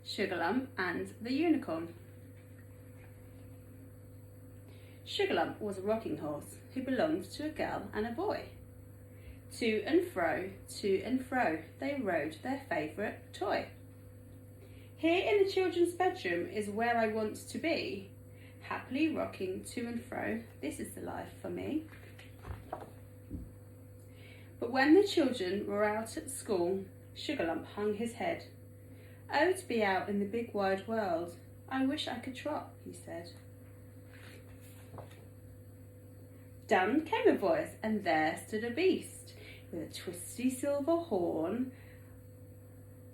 Sugarlump and the Unicorn. Sugarlump was a rocking horse who belonged to a girl and a boy. To and fro, they rode their favourite toy. Here in the children's bedroom is where I want to be, happily rocking to and fro, this is the life for me. But when the children were out at school, Sugarlump hung his head. Oh, to be out in the big wide world, I wish I could trot, he said. Down came a voice, and there stood a beast with a twisty silver horn.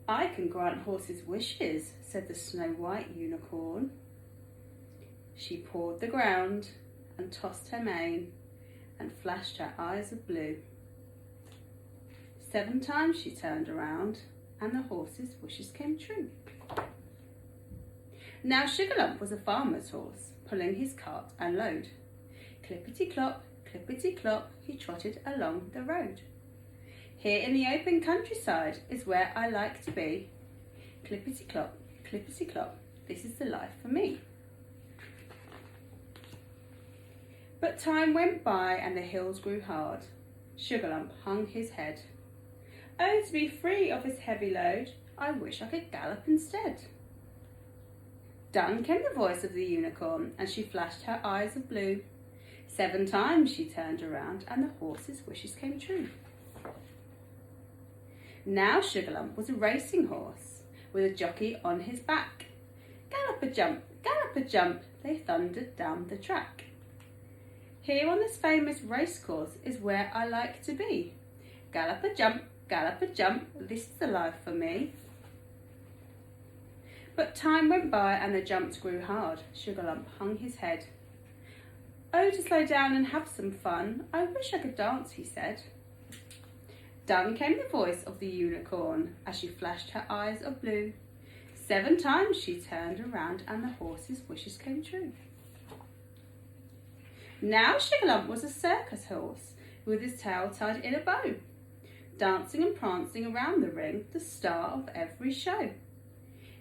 I can grant horses wishes, said the snow-white unicorn. She pawed the ground and tossed her mane and flashed her eyes of blue. 7 times she turned around and the horse's wishes came true. Now Sugarlump was a farmer's horse, pulling his cart and load. Clippity-clop, he trotted along the road. Here in the open countryside is where I like to be. Clippity-clop, this is the life for me. But time went by and the hills grew hard. Sugarlump hung his head. Oh, to be free of his heavy load, I wish I could gallop instead. Down came the voice of the unicorn, and she flashed her eyes of blue. 7 times she turned around, and the horse's wishes came true. Now Sugarlump was a racing horse, with a jockey on his back. Gallop-a-jump, they thundered down the track. Here on this famous racecourse is where I like to be. Gallop-a-jump, this is the life for me. But time went by and the jumps grew hard. Sugarlump hung his head. Oh, to slow down and have some fun, I wish I could dance, he said. Down came the voice of the unicorn as she flashed her eyes of blue. 7 times she turned around and the horse's wishes came true. Now Sugarlump was a circus horse with his tail tied in a bow, dancing and prancing around the ring, the star of every show.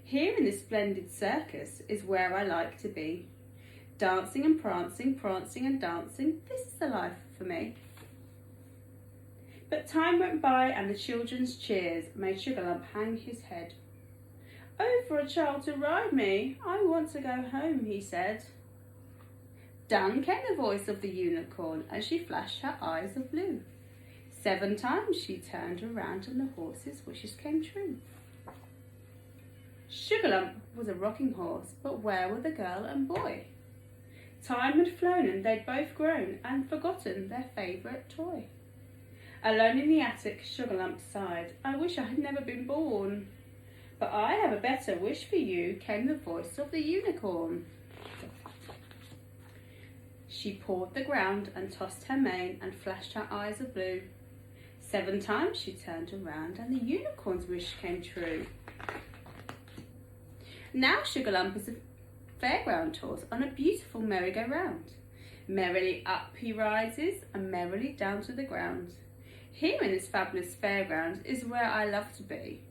Here in this splendid circus is where I like to be. Dancing and prancing and dancing, this is the life for me. But time went by and the children's cheers made Sugarlump hang his head. Oh, for a child to ride me, I want to go home, he said. Down came the voice of the unicorn as she flashed her eyes of blue. 7 times she turned around and the horse's wishes came true. Sugarlump was a rocking horse, but where were the girl and boy? Time had flown and they'd both grown and forgotten their favourite toy. Alone in the attic, Sugarlump sighed, I wish I had never been born. But I have a better wish for you, came the voice of the unicorn. She pawed the ground and tossed her mane and flashed her eyes of blue. 7 times she turned around and the unicorn's wish came true. Now Sugarlump is a fairground horse on a beautiful merry-go-round. Merrily up he rises and merrily down to the ground. Here in this fabulous fairground is where I love to be.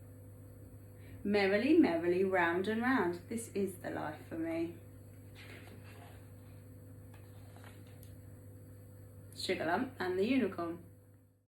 Merrily, round and round, this is the life for me. Sugarlump and the Unicorn.